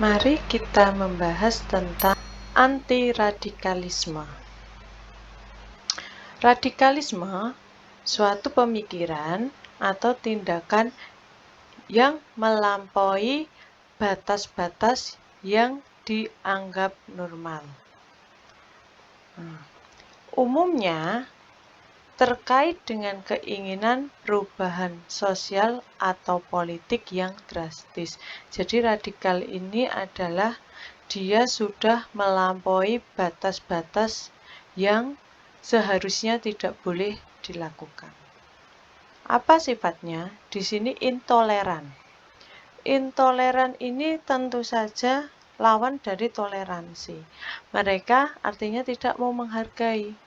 Mari kita membahas tentang anti-radikalisme. Radikalisme suatu pemikiran atau tindakan yang melampaui batas-batas yang dianggap normal. Umumnya terkait dengan keinginan perubahan sosial atau politik yang drastis. Jadi radikal ini adalah dia sudah melampaui batas-batas yang seharusnya tidak boleh dilakukan. Apa sifatnya? Di sini intoleran. Intoleran ini tentu saja lawan dari toleransi. Mereka artinya tidak mau menghargai.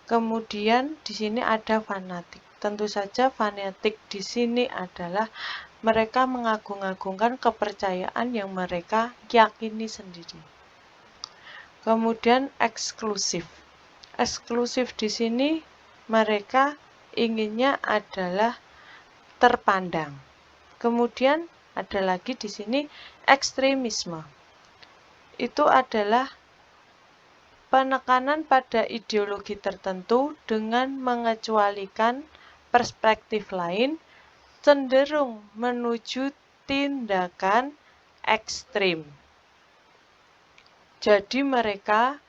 Kemudian di sini ada fanatik. Tentu saja fanatik di sini adalah mereka mengagung-agungkan kepercayaan yang mereka yakini sendiri. Kemudian eksklusif. Eksklusif di sini mereka inginnya adalah terpandang. Kemudian ada lagi di sini ekstremisme. Itu adalah penekanan pada ideologi tertentu dengan mengecualikan perspektif lain, cenderung menuju tindakan ekstrim. Jadi mereka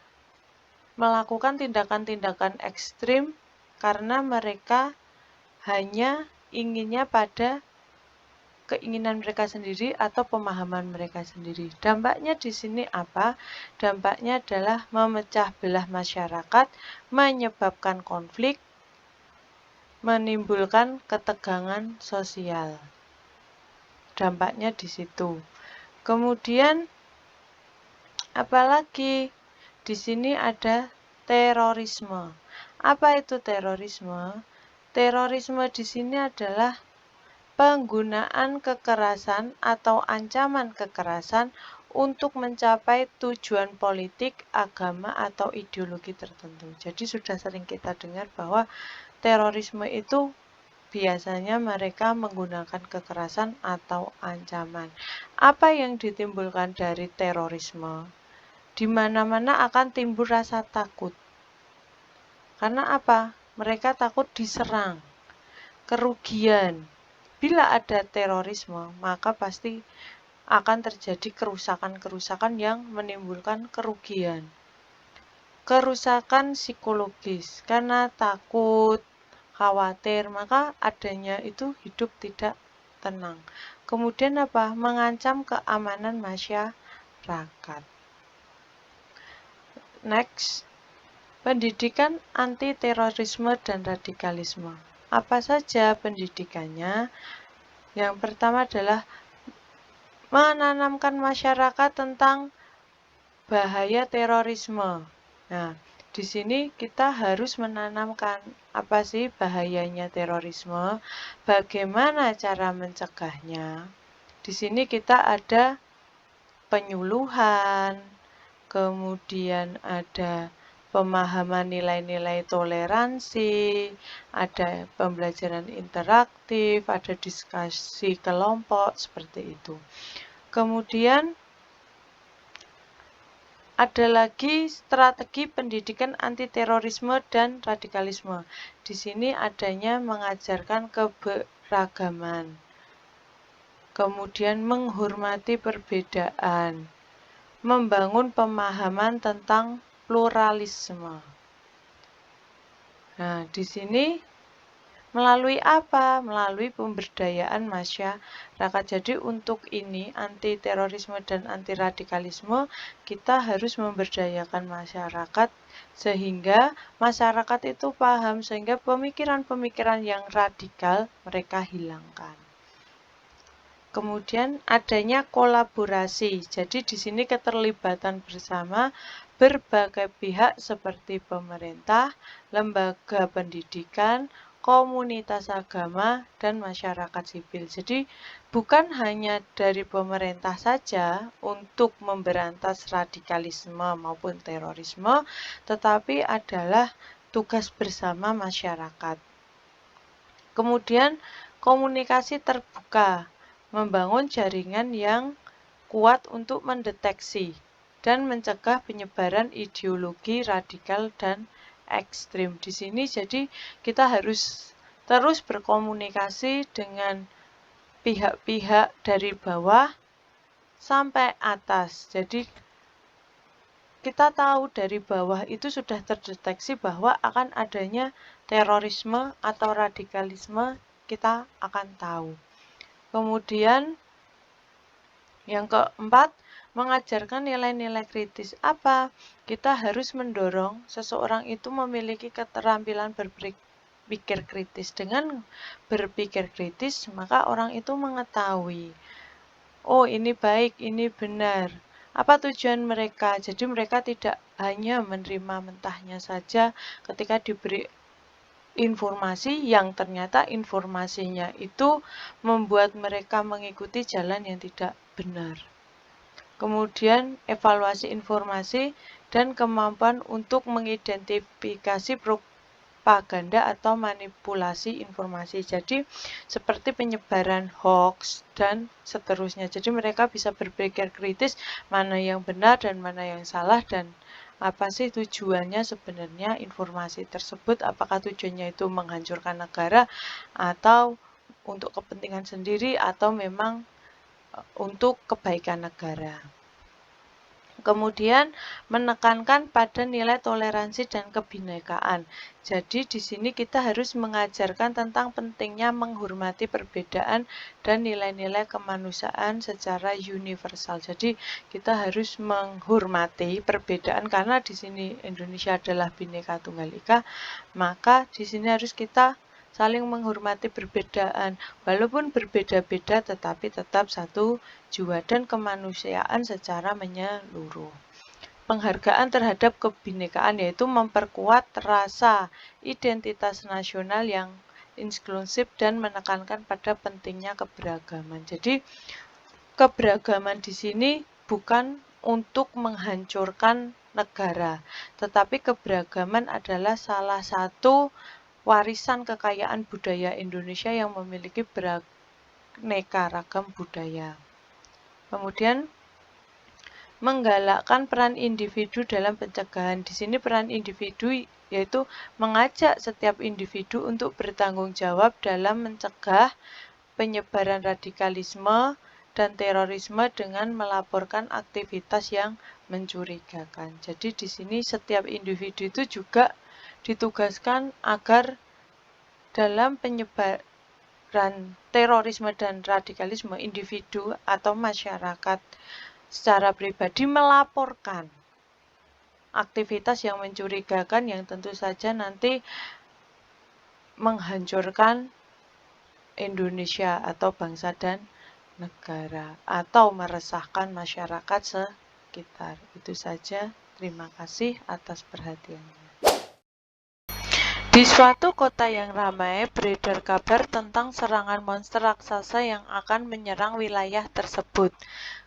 melakukan tindakan-tindakan ekstrim karena mereka hanya inginnya pada keinginan mereka sendiri atau pemahaman mereka sendiri. Dampaknya di sini apa? Dampaknya adalah memecah belah masyarakat, menyebabkan konflik, menimbulkan ketegangan sosial. Dampaknya di situ. Kemudian apalagi di sini ada terorisme. Apa itu terorisme? Terorisme di sini adalah penggunaan kekerasan atau ancaman kekerasan untuk mencapai tujuan politik, agama, atau ideologi tertentu. Jadi sudah sering kita dengar bahwa terorisme itu biasanya mereka menggunakan kekerasan atau ancaman. Apa yang ditimbulkan dari terorisme? Di mana-mana akan timbul rasa takut. Karena apa? Mereka takut diserang, kerugian. Bila ada terorisme, maka pasti akan terjadi kerusakan-kerusakan yang menimbulkan kerugian. Kerusakan psikologis, karena takut, khawatir, maka adanya itu hidup tidak tenang. Kemudian apa? Mengancam keamanan masyarakat. Next, pendidikan anti-terorisme dan radikalisme. Apa saja pendidikannya? Yang pertama adalah menanamkan masyarakat tentang bahaya terorisme. Nah, di sini kita harus menanamkan apa sih bahayanya terorisme, bagaimana cara mencegahnya. Di sini kita ada penyuluhan, kemudian ada pemahaman nilai-nilai toleransi, ada pembelajaran interaktif, ada diskusi kelompok, seperti itu. Kemudian ada lagi strategi pendidikan anti-terorisme dan radikalisme. Di sini adanya mengajarkan keberagaman, kemudian menghormati perbedaan, membangun pemahaman tentang pluralisme. Nah, di sini melalui apa? Melalui pemberdayaan masyarakat. Jadi untuk ini, anti-terorisme dan anti-radikalisme, kita harus memberdayakan masyarakat sehingga masyarakat itu paham, sehingga pemikiran-pemikiran yang radikal mereka hilangkan. Kemudian adanya kolaborasi. Jadi di sini keterlibatan bersama berbagai pihak seperti pemerintah, lembaga pendidikan, komunitas agama, dan masyarakat sipil. Jadi bukan hanya dari pemerintah saja untuk memberantas radikalisme maupun terorisme, tetapi adalah tugas bersama masyarakat. Kemudian komunikasi terbuka, membangun jaringan yang kuat untuk mendeteksi dan mencegah penyebaran ideologi radikal dan ekstrim. Di sini jadi kita harus terus berkomunikasi dengan pihak-pihak dari bawah sampai atas. Jadi kita tahu dari bawah itu sudah terdeteksi bahwa akan adanya terorisme atau radikalisme, kita akan tahu. Kemudian yang keempat, mengajarkan nilai-nilai kritis. Apa? Kita harus mendorong seseorang itu memiliki keterampilan berpikir kritis. Dengan berpikir kritis, maka orang itu mengetahui, oh ini baik, ini benar. Apa tujuan mereka? Jadi mereka tidak hanya menerima mentahnya saja ketika diberi informasi yang ternyata informasinya itu membuat mereka mengikuti jalan yang tidak benar. Kemudian evaluasi informasi dan kemampuan untuk mengidentifikasi propaganda atau manipulasi informasi. Jadi seperti penyebaran hoax dan seterusnya. Jadi mereka bisa berpikir kritis mana yang benar dan mana yang salah dan apa sih tujuannya sebenarnya informasi tersebut. Apakah tujuannya itu menghancurkan negara atau untuk kepentingan sendiri atau memang untuk kebaikan negara. Kemudian menekankan pada nilai toleransi dan kebinekaan. Jadi di sini kita harus mengajarkan tentang pentingnya menghormati perbedaan dan nilai-nilai kemanusiaan secara universal. Jadi kita harus menghormati perbedaan karena di sini Indonesia adalah Bhinneka Tunggal Ika, maka di sini harus kita saling menghormati perbedaan, walaupun berbeda-beda tetapi tetap satu jiwa dan kemanusiaan secara menyeluruh. Penghargaan terhadap kebinekaan yaitu memperkuat rasa identitas nasional yang inklusif dan menekankan pada pentingnya keberagaman. Jadi keberagaman di sini bukan untuk menghancurkan negara, tetapi keberagaman adalah salah satu warisan kekayaan budaya Indonesia yang memiliki beraneka ragam budaya. Kemudian menggalakkan peran individu dalam pencegahan. Di sini peran individu yaitu mengajak setiap individu untuk bertanggung jawab dalam mencegah penyebaran radikalisme dan terorisme dengan melaporkan aktivitas yang mencurigakan. Jadi di sini setiap individu itu juga ditugaskan agar dalam penyebaran terorisme dan radikalisme individu atau masyarakat secara pribadi melaporkan aktivitas yang mencurigakan yang tentu saja nanti menghancurkan Indonesia atau bangsa dan negara atau meresahkan masyarakat sekitar. Itu saja. Terima kasih atas perhatiannya. Di suatu kota yang ramai, beredar kabar tentang serangan monster raksasa yang akan menyerang wilayah tersebut.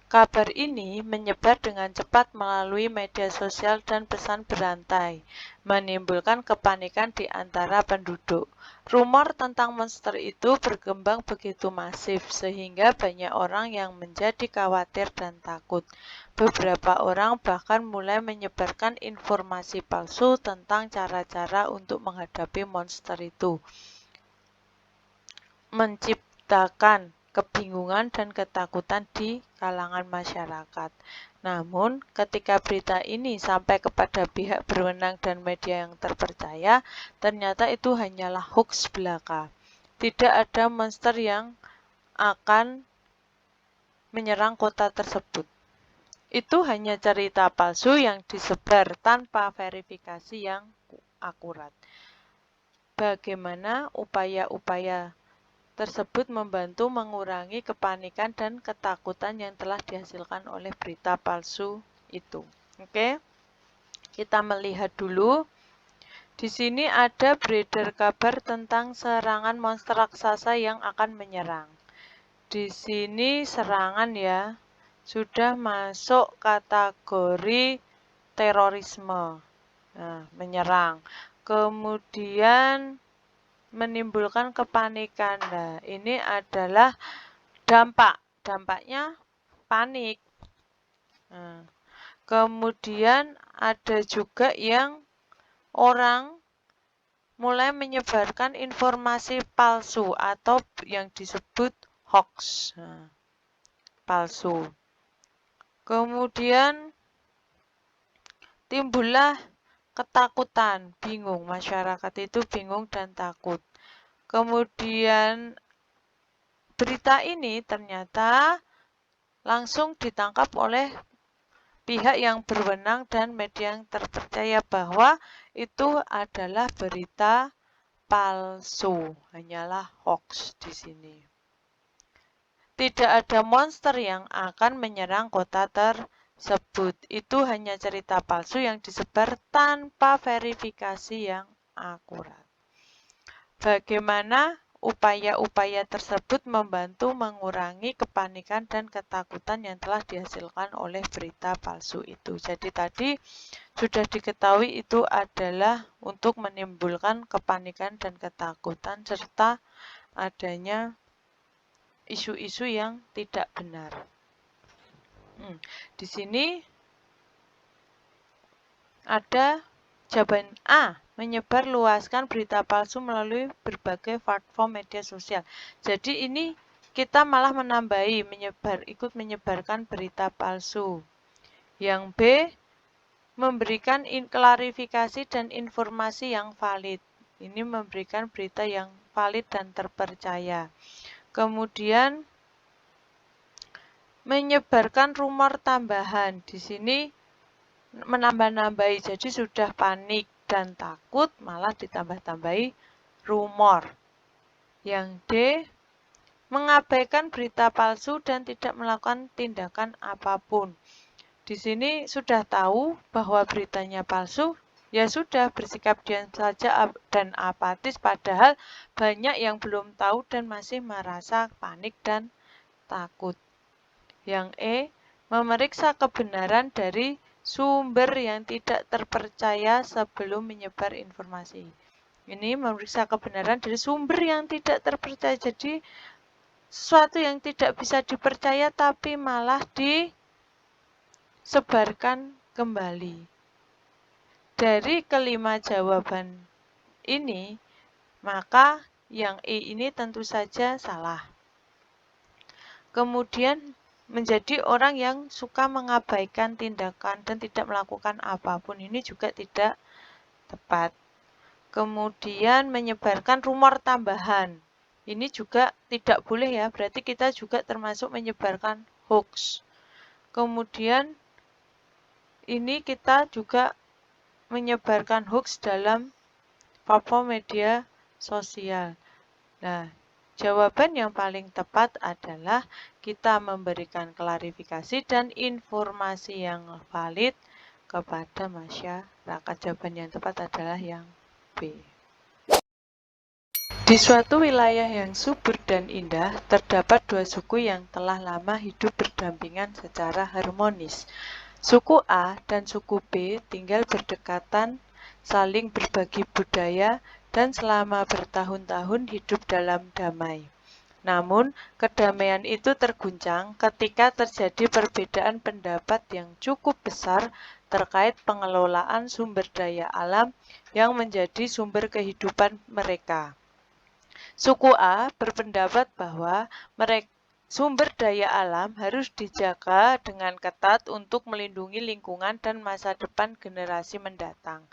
Kabar ini menyebar dengan cepat melalui media sosial dan pesan berantai, menimbulkan kepanikan di antara penduduk. Rumor tentang monster itu berkembang begitu masif, sehingga banyak orang yang menjadi khawatir dan takut. Beberapa orang bahkan mulai menyebarkan informasi palsu tentang cara-cara untuk menghadapi monster itu, menciptakan kebingungan dan ketakutan di kalangan masyarakat. Namun, ketika berita ini sampai kepada pihak berwenang dan media yang terpercaya, ternyata itu hanyalah hoax belaka. Tidak ada monster yang akan menyerang kota tersebut. Itu hanya cerita palsu yang disebar tanpa verifikasi yang akurat. Bagaimana upaya-upaya tersebut membantu mengurangi kepanikan dan ketakutan yang telah dihasilkan oleh berita palsu itu. Oke, kita melihat dulu. Di sini ada beredar kabar tentang serangan monster raksasa yang akan menyerang. Di sini serangan ya, sudah masuk kategori terorisme. Nah, menyerang. Kemudian menimbulkan kepanikan. Nah, ini adalah dampak. Dampaknya panik. Nah, kemudian ada juga yang orang mulai menyebarkan informasi palsu atau yang disebut hoax, nah, palsu. Kemudian timbullah ketakutan, bingung. Masyarakat itu bingung dan takut. Kemudian berita ini ternyata langsung ditangkap oleh pihak yang berwenang dan media yang terpercaya bahwa itu adalah berita palsu, hanyalah hoax di sini. Tidak ada monster yang akan menyerang kota tersebut. Itu hanya cerita palsu yang disebar tanpa verifikasi yang akurat. Bagaimana upaya-upaya tersebut membantu mengurangi kepanikan dan ketakutan yang telah dihasilkan oleh berita palsu itu. Jadi tadi sudah diketahui itu adalah untuk menimbulkan kepanikan dan ketakutan serta adanya isu-isu yang tidak benar. Di sini ada jawaban A, menyebar luaskan berita palsu melalui berbagai platform media sosial. Jadi ini kita malah menambahi ikut menyebarkan berita palsu. Yang B, memberikan klarifikasi dan informasi yang valid. Ini memberikan berita yang valid dan terpercaya. Kemudian menyebarkan rumor tambahan. Di sini menambah-nambahi, jadi sudah panik dan takut malah ditambah-tambahi rumor. Yang D, mengabaikan berita palsu dan tidak melakukan tindakan apapun. Di sini sudah tahu bahwa beritanya palsu, ya sudah bersikap diam saja dan apatis, padahal banyak yang belum tahu dan masih merasa panik dan takut. Yang E, memeriksa kebenaran dari sumber yang tidak terpercaya sebelum menyebar informasi. Ini memeriksa kebenaran dari sumber yang tidak terpercaya. Jadi sesuatu yang tidak bisa dipercaya tapi malah disebarkan kembali. Dari kelima jawaban ini, maka yang E ini tentu saja salah. Kemudian menjadi orang yang suka mengabaikan tindakan dan tidak melakukan apapun, ini juga tidak tepat. Kemudian menyebarkan rumor tambahan, ini juga tidak boleh ya, berarti kita juga termasuk menyebarkan hoax. Kemudian ini kita juga menyebarkan hoax dalam platform media sosial. Nah, jawaban yang paling tepat adalah kita memberikan klarifikasi dan informasi yang valid kepada masyarakat. Jawaban yang tepat adalah yang B. Di suatu wilayah yang subur dan indah, terdapat dua suku yang telah lama hidup berdampingan secara harmonis. Suku A dan suku B tinggal berdekatan, saling berbagi budaya, dan selama bertahun-tahun hidup dalam damai. Namun, kedamaian itu terguncang ketika terjadi perbedaan pendapat yang cukup besar terkait pengelolaan sumber daya alam yang menjadi sumber kehidupan mereka. Suku A berpendapat bahwa sumber daya alam harus dijaga dengan ketat untuk melindungi lingkungan dan masa depan generasi mendatang.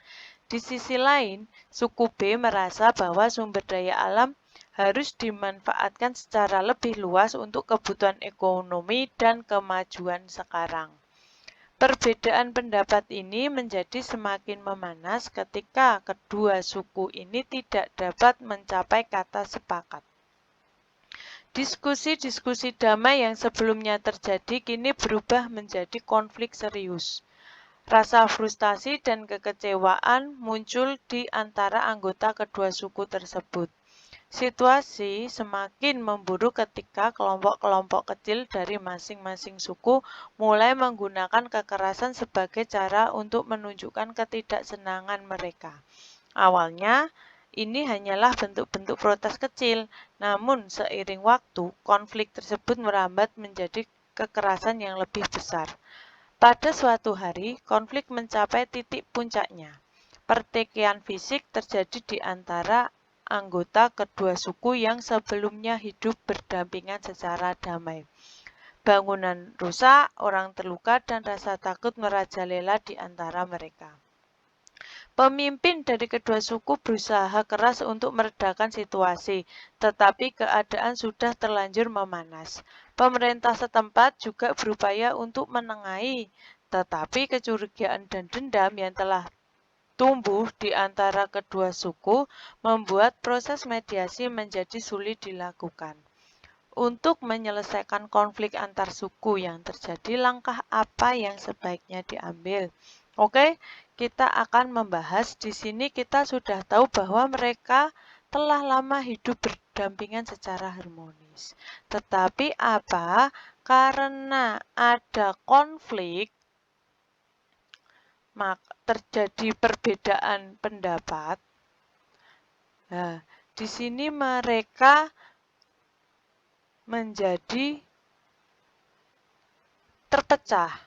Di sisi lain, suku B merasa bahwa sumber daya alam harus dimanfaatkan secara lebih luas untuk kebutuhan ekonomi dan kemajuan sekarang. Perbedaan pendapat ini menjadi semakin memanas ketika kedua suku ini tidak dapat mencapai kata sepakat. Diskusi-diskusi damai yang sebelumnya terjadi kini berubah menjadi konflik serius. Rasa frustasi dan kekecewaan muncul di antara anggota kedua suku tersebut. Situasi semakin memburuk ketika kelompok-kelompok kecil dari masing-masing suku mulai menggunakan kekerasan sebagai cara untuk menunjukkan ketidaksenangan mereka. Awalnya, ini hanyalah bentuk-bentuk protes kecil, namun seiring waktu, konflik tersebut merambat menjadi kekerasan yang lebih besar. Pada suatu hari, konflik mencapai titik puncaknya. Pertikaian fisik terjadi di antara anggota kedua suku yang sebelumnya hidup berdampingan secara damai. Bangunan rusak, orang terluka, dan rasa takut merajalela di antara mereka. Pemimpin dari kedua suku berusaha keras untuk meredakan situasi, tetapi keadaan sudah terlanjur memanas. Pemerintah setempat juga berupaya untuk menengahi, tetapi kecurigaan dan dendam yang telah tumbuh di antara kedua suku membuat proses mediasi menjadi sulit dilakukan. Untuk menyelesaikan konflik antar suku yang terjadi, langkah apa yang sebaiknya diambil? Oke, kita akan membahas di sini. Kita sudah tahu bahwa mereka telah lama hidup berdampingan secara harmonis. Tetapi apa? Karena ada konflik, maka terjadi perbedaan pendapat. Nah, di sini mereka menjadi terpecah.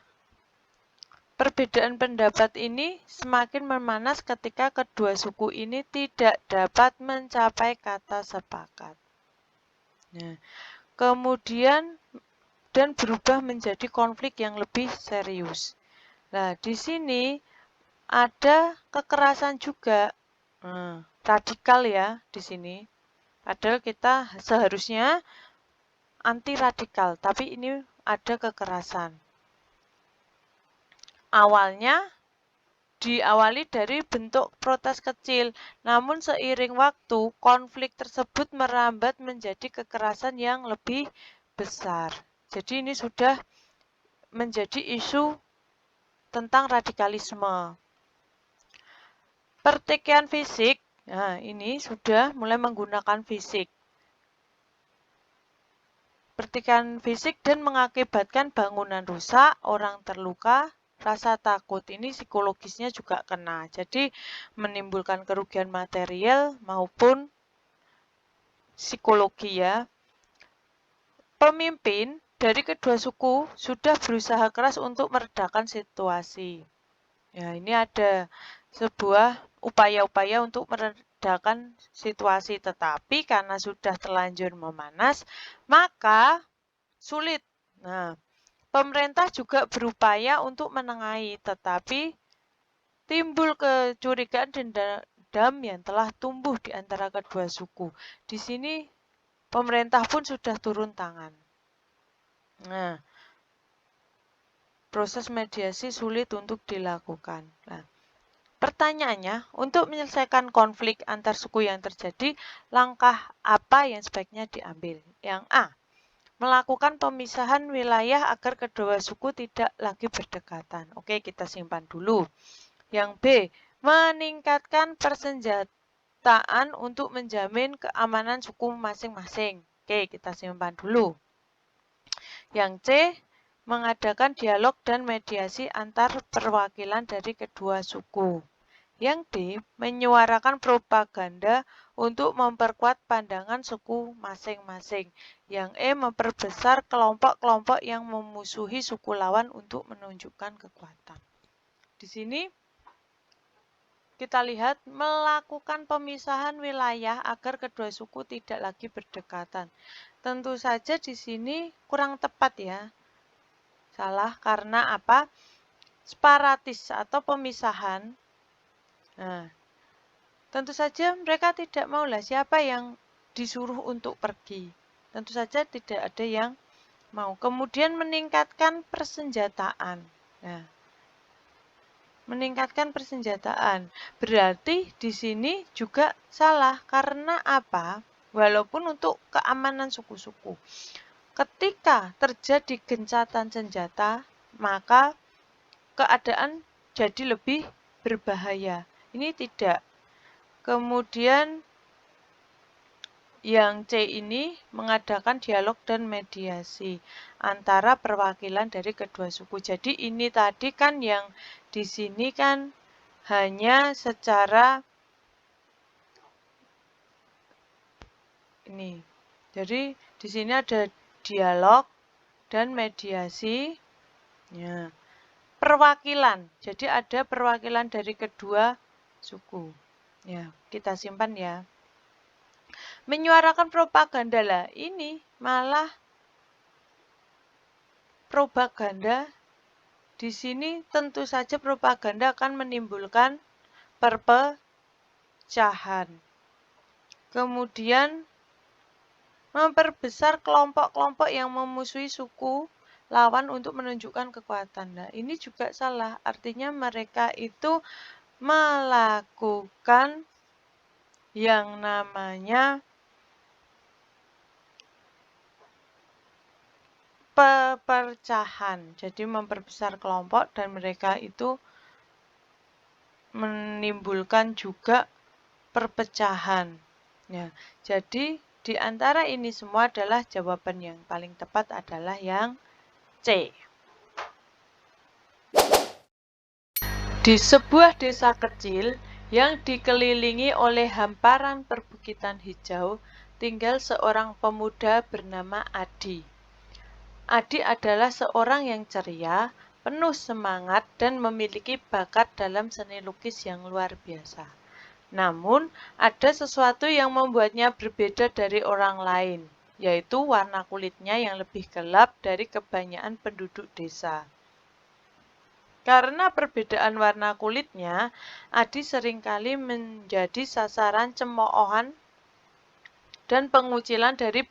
Perbedaan pendapat ini semakin memanas ketika kedua suku ini tidak dapat mencapai kata sepakat. Nah, kemudian dan berubah menjadi konflik yang lebih serius. Nah, di sini ada kekerasan juga, radikal ya di sini. Padahal kita seharusnya anti radikal, tapi ini ada kekerasan. Awalnya diawali dari bentuk protes kecil, namun seiring waktu konflik tersebut merambat menjadi kekerasan yang lebih besar. Jadi ini sudah menjadi isu tentang radikalisme. Pertikaian fisik, nah ini sudah mulai menggunakan fisik. Pertikaian fisik dan mengakibatkan bangunan rusak, orang terluka, rasa takut. Ini psikologisnya juga kena. Jadi menimbulkan kerugian material maupun psikologi ya. Pemimpin dari kedua suku sudah berusaha keras untuk meredakan situasi. Ya, ini ada sebuah upaya-upaya untuk meredakan situasi, tetapi karena sudah terlanjur memanas, maka sulit. Nah, pemerintah juga berupaya untuk menengahi, tetapi timbul kecurigaan dan dendam yang telah tumbuh di antara kedua suku. Di sini pemerintah pun sudah turun tangan. Nah, proses mediasi sulit untuk dilakukan. Nah, pertanyaannya, untuk menyelesaikan konflik antar suku yang terjadi, langkah apa yang sebaiknya diambil? Yang A, melakukan pemisahan wilayah agar kedua suku tidak lagi berdekatan. Oke, kita simpan dulu. Yang B, meningkatkan persenjataan untuk menjamin keamanan suku masing-masing. Oke, kita simpan dulu. Yang C, mengadakan dialog dan mediasi antar perwakilan dari kedua suku. Yang D, menyuarakan propaganda untuk memperkuat pandangan suku masing-masing. Yang E, memperbesar kelompok-kelompok yang memusuhi suku lawan untuk menunjukkan kekuatan. Di sini kita lihat melakukan pemisahan wilayah agar kedua suku tidak lagi berdekatan. Tentu saja di sini kurang tepat ya. Salah karena apa? Separatis atau pemisahan. Nah, tentu saja mereka tidak mau lah siapa yang disuruh untuk pergi. Tentu saja tidak ada yang mau. Kemudian meningkatkan persenjataan. Nah, meningkatkan persenjataan. Berarti di sini juga salah karena apa? Walaupun untuk keamanan suku-suku. Ketika terjadi gencatan senjata, maka keadaan jadi lebih berbahaya. Ini tidak. Kemudian yang C ini mengadakan dialog dan mediasi antara perwakilan dari kedua suku. Jadi ini tadi kan yang di sini kan hanya secara ini. Jadi di sini ada dialog dan mediasi. Ya. perwakilan. Jadi ada perwakilan dari kedua suku. Ya, kita simpan ya. Menyuarakan propaganda lah. Ini malah propaganda. Di sini tentu saja propaganda akan menimbulkan perpecahan. Kemudian memperbesar kelompok-kelompok yang memusuhi suku lawan untuk menunjukkan kekuatan. Nah, ini juga salah. Artinya mereka itu melakukan yang namanya pepecahan. Jadi memperbesar kelompok dan mereka itu menimbulkan juga perpecahan. Ya, jadi di antara ini semua adalah jawaban yang paling tepat adalah yang C. Di sebuah desa kecil yang dikelilingi oleh hamparan perbukitan hijau, tinggal seorang pemuda bernama Adi. Adi adalah seorang yang ceria, penuh semangat, dan memiliki bakat dalam seni lukis yang luar biasa. Namun, ada sesuatu yang membuatnya berbeda dari orang lain, yaitu warna kulitnya yang lebih gelap dari kebanyakan penduduk desa. Karena perbedaan warna kulitnya, Adi seringkali menjadi sasaran cemoohan dan pengucilan dari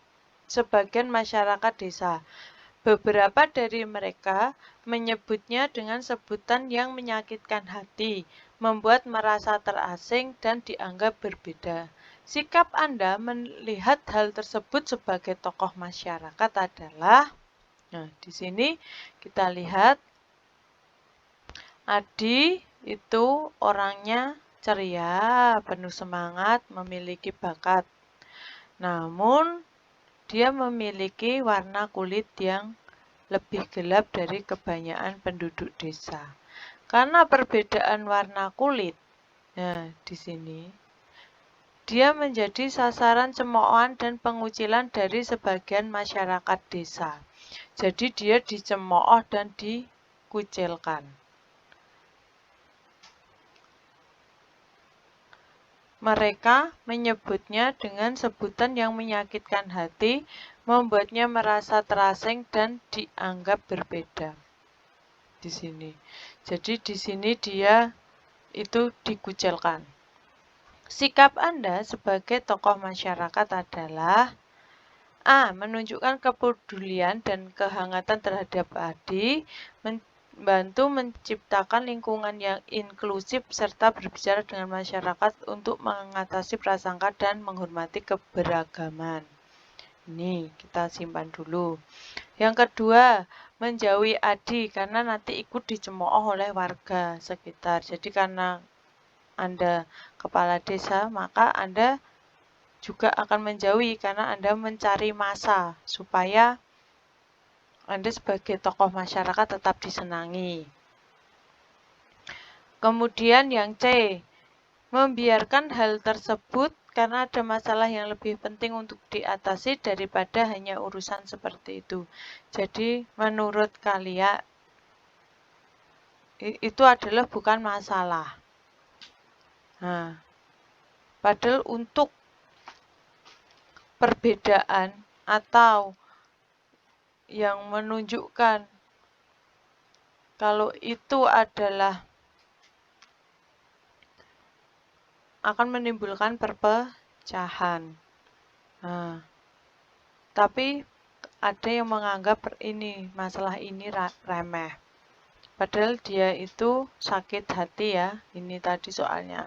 sebagian masyarakat desa. Beberapa dari mereka menyebutnya dengan sebutan yang menyakitkan hati, membuat merasa terasing dan dianggap berbeda. Sikap Anda melihat hal tersebut sebagai tokoh masyarakat adalah, nah di sini kita lihat Adi itu orangnya ceria, penuh semangat, memiliki bakat. Namun, dia memiliki warna kulit yang lebih gelap dari kebanyakan penduduk desa. Karena perbedaan warna kulit, nah di sini, dia menjadi sasaran cemoohan dan pengucilan dari sebagian masyarakat desa. Jadi dia dicemooh dan dikucilkan. Mereka menyebutnya dengan sebutan yang menyakitkan hati, membuatnya merasa terasing dan dianggap berbeda. Di sini. Jadi di sini dia itu dikucilkan. Sikap Anda sebagai tokoh masyarakat adalah A. Menunjukkan kepedulian dan kehangatan terhadap Adi, membantu menciptakan lingkungan yang inklusif serta berbicara dengan masyarakat untuk mengatasi prasangka dan menghormati keberagaman. Ini kita simpan dulu. Yang kedua, menjauhi Adi karena nanti ikut dicemooh oleh warga sekitar. Jadi karena Anda kepala desa, maka Anda juga akan menjauhi karena Anda mencari massa supaya Anda sebagai tokoh masyarakat tetap disenangi. Kemudian yang C, membiarkan hal tersebut karena ada masalah yang lebih penting untuk diatasi daripada hanya urusan seperti itu. Jadi menurut kalian itu adalah bukan masalah. Nah, padahal untuk perbedaan atau yang menunjukkan kalau itu adalah akan menimbulkan perpecahan. Nah, tapi ada yang menganggap masalah ini remeh. Padahal dia itu sakit hati ya. Ini tadi soalnya.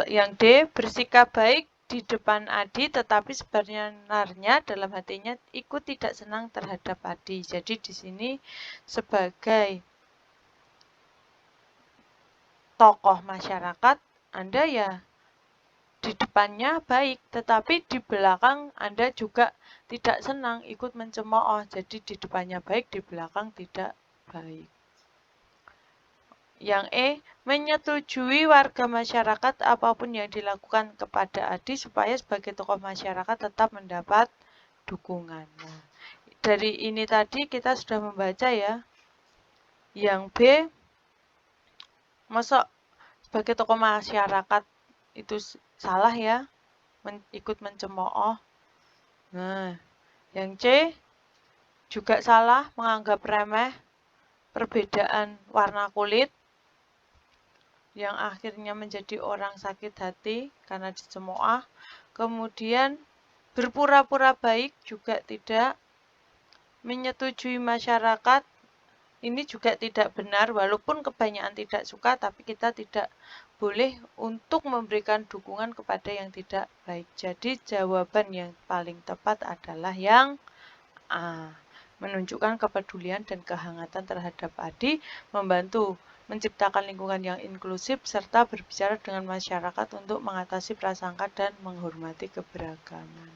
Yang D, bersikap baik di depan Adi, tetapi sebenarnya dalam hatinya ikut tidak senang terhadap Adi. Jadi di sini sebagai tokoh masyarakat, Anda ya di depannya baik, tetapi di belakang Anda juga tidak senang, ikut mencemooh. Jadi di depannya baik, di belakang tidak baik. Yang E, menyetujui warga masyarakat apapun yang dilakukan kepada Adi supaya sebagai tokoh masyarakat tetap mendapat dukungan. Nah, dari ini tadi kita sudah membaca ya, Yang B, masa sebagai tokoh masyarakat itu salah ya, ikut mencemooh. Nah, yang C juga salah menganggap remeh perbedaan warna kulit yang akhirnya menjadi orang sakit hati karena dicemooh. Kemudian berpura-pura baik juga tidak, menyetujui masyarakat ini juga tidak benar, walaupun kebanyakan tidak suka, tapi kita tidak boleh untuk memberikan dukungan kepada yang tidak baik. Jadi jawaban yang paling tepat adalah yang A. Menunjukkan kepedulian dan kehangatan terhadap Adi, membantu menciptakan lingkungan yang inklusif, serta berbicara dengan masyarakat untuk mengatasi prasangka dan menghormati keberagaman.